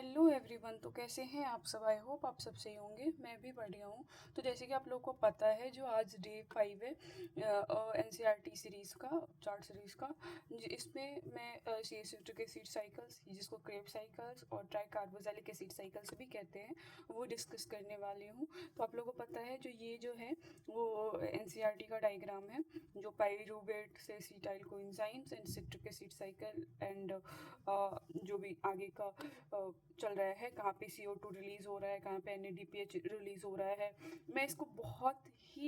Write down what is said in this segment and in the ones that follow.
Hello everyone. तो कैसे हैं आप सब? आई होप आप सब सही होंगे। मैं भी बढ़िया हूँ। तो जैसे कि आप लोगों को पता है, जो आज डे 5 है एनसीईआरटी सीरीज़ का, चार्ट सीरीज़ का, इसमें मैं सी के सीड साइकिल्स, जिसको क्रेब साइकिल्स और ट्राई कार्बोजेलिक एसिड साइकिल्स भी कहते हैं, वो डिस्कस करने वाली हूँ। तो आप लोगों को पता है, जो है वो एनसीईआरटी का डायग्राम है, जो पाइरूवेट से acetyl coenzymes and citric acid cycle and जो भी आगे का चल रहा है, कहाँ पे CO2 रिलीज़ हो रहा है, कहाँ पे NADPH रिलीज़ हो रहा है। मैं इसको बहुत ही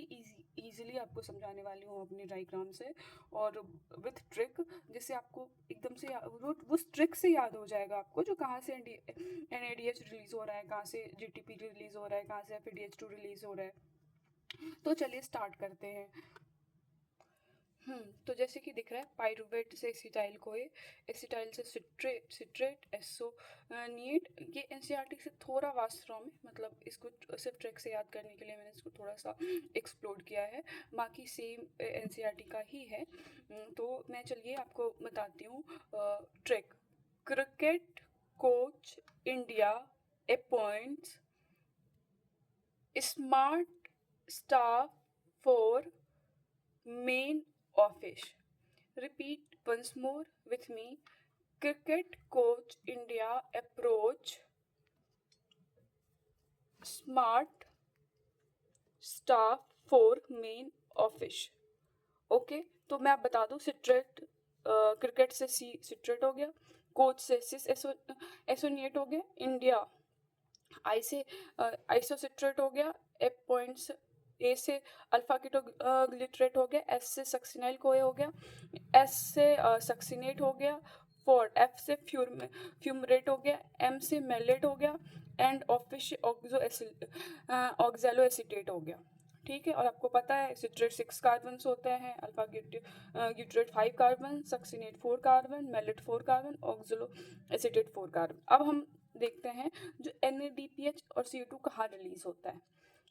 ईजिली आपको समझाने वाली हूँ अपने डायग्राम से, और विथ ट्रिक, जिससे आपको एकदम से उस ट्रिक से याद हो जाएगा आपको, जो कहाँ से NADH रिलीज़ हो रहा है, कहाँ से GTP रिलीज़ हो रहा है, कहाँ से FADH2 रिलीज़ हो रहा है। तो चलिए स्टार्ट करते हैं। तो जैसे कि दिख रहा है, पाइरूवेट से एसिटाइल कोए, एसिटाइल से सिट्रेट एसोनिएट। ये एनसीईआरटी से थोड़ा वास्ट फॉर्म है, मतलब इसको सिर्फ ट्रिक से याद करने के लिए मैंने इसको थोड़ा सा एक्सप्लोर किया है, बाकी सेम एनसीईआरटी का ही है। तो मैं चलिए आपको बताती हूँ trick. Cricket coach India appoints smart staff for main office. Repeat once more with me. Cricket coach India approach smart staff for main office. Okay, तो मैं आप बता दूं, सिट्रेट क्रिकेट से सिट्रेट हो गया, कोच से सिस एसोनिएट हो गया, इंडिया आई से आइसोसिट्रेट हो गया, एप पॉइंट्स ए से अल्फा कीटो ग्लिटरेट हो गया, एस से सक्सिनाइल कोए हो गया, एस से सक्सिनेट हो गया, फॉर एफ से फ्यूमरेट हो गया, एम से मेलेट हो गया, एंड ऑफिश ऑक्जेलो एसिटेट हो गया। ठीक है, और आपको पता है सिट्रेट 6 कार्बन होते हैं, alpha glutarate 5 carbon, succinate 4 carbon, malate 4 carbon, oxaloacetate 4 carbon. अब हम देखते हैं जो NADPH और CO2 कहाँ रिलीज होता है।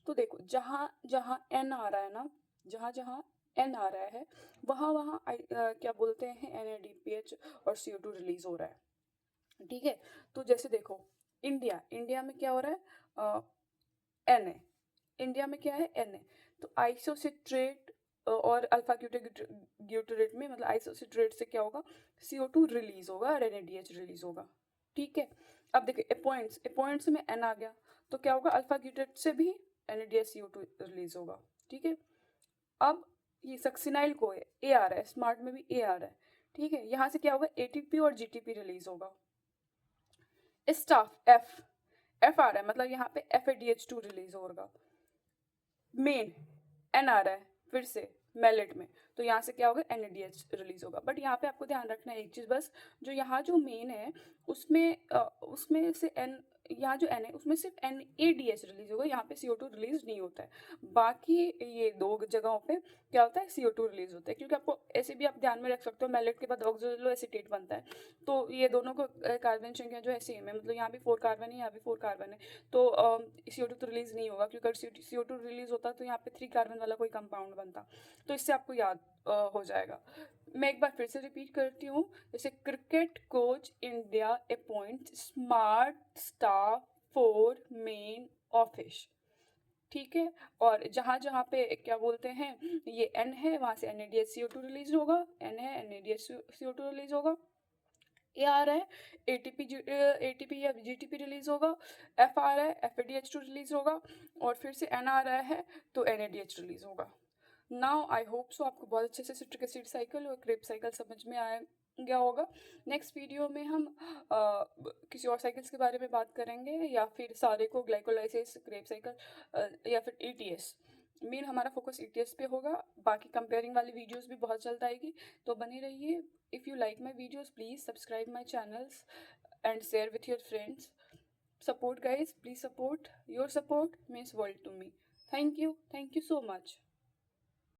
तो देखो, जहाँ जहाँ N आ रहा है ना, जहाँ जहाँ N आ रहा है, वहाँ वहाँ क्या बोलते हैं, NADPH और CO2 रिलीज हो रहा है। ठीक है, तो जैसे देखो, इंडिया में क्या हो रहा है, N है। इंडिया में क्या है, N है। तो आइसोसिट्रेट और अल्फा ग्यूटरेट में, मतलब आइसोसिट्रेट से क्या होगा, CO2 रिलीज होगा और NADH रिलीज होगा। ठीक है, अब देखिए पॉइंट्स में N आ गया, तो क्या होगा, अल्फा ग्यूटेट से भी NADH CO2 रिलीज होगा। ठीक है, अब ये सक्सिनाइल को है, ए आ रहा है, स्मार्ट में भी ए आ रहा है। ठीक है, यहाँ से क्या होगा, ATP और GTP रिलीज होगा। स्टाफ एफ आ रहा है, मतलब यहाँ पे FADH2 रिलीज होगा। मेन N आ रहा है फिर से मेलेट में, तो यहाँ से क्या होगा, NADH रिलीज होगा। बट यहाँ पे आपको ध्यान रखना है एक चीज़ बस, जो यहाँ जो मेन है उसमें से यहाँ जो N है उसमें सिर्फ NADH रिलीज होगा, यहाँ पे CO2 रिलीज नहीं होता है। बाकी ये दो जगहों पे क्या होता है, CO2 रिलीज होता है, क्योंकि आपको ऐसे भी आप ध्यान में रख सकते हो, मेलेट के बाद ऑक्सोलो एसिटेट बनता है, तो ये दोनों को कार्बन संख्या जो है सेम है, मतलब यहाँ भी 4 कार्बन है, यहाँ भी 4 कार्बन है, तो CO2 तो रिलीज नहीं होगा, क्योंकि अगर CO2 रिलीज होता तो यहाँ पे 3 कार्बन वाला कोई कंपाउंड बनता। तो इससे आपको याद हो जाएगा। मैं एक बार फिर से रिपीट करती हूँ, जैसे cricket coach India appoint smart staff for main office. ठीक है, और जहाँ जहाँ पे क्या बोलते हैं, ये N है, वहाँ से NADH CO2 रिलीज होगा, N है NADH CO2 रिलीज होगा। ए आ रहा है, ATP या GTP रिलीज होगा, F आ रहा है, FADH2 रिलीज होगा, और फिर से N आ रहा है तो NADH रिलीज होगा। नाउ आई होप सो आपको बहुत अच्छे से सिट्रिक एसिड साइकिल और क्रेब साइकिल समझ में आया गया होगा। नेक्स्ट वीडियो में हम किसी और साइकिल्स के बारे में बात करेंगे, या फिर सारे को ग्लाइकोलाइसिस, क्रेब साइकिल, या फिर ETS। मेन हमारा फोकस ETS पे होगा, बाकी कंपेयरिंग वाली वीडियोस भी बहुत जल्द आएगी, तो बने रहिए। If you like my videos please subscribe my channels and share with your friends. Support guys, please support. Your support means world to me. Thank you so much.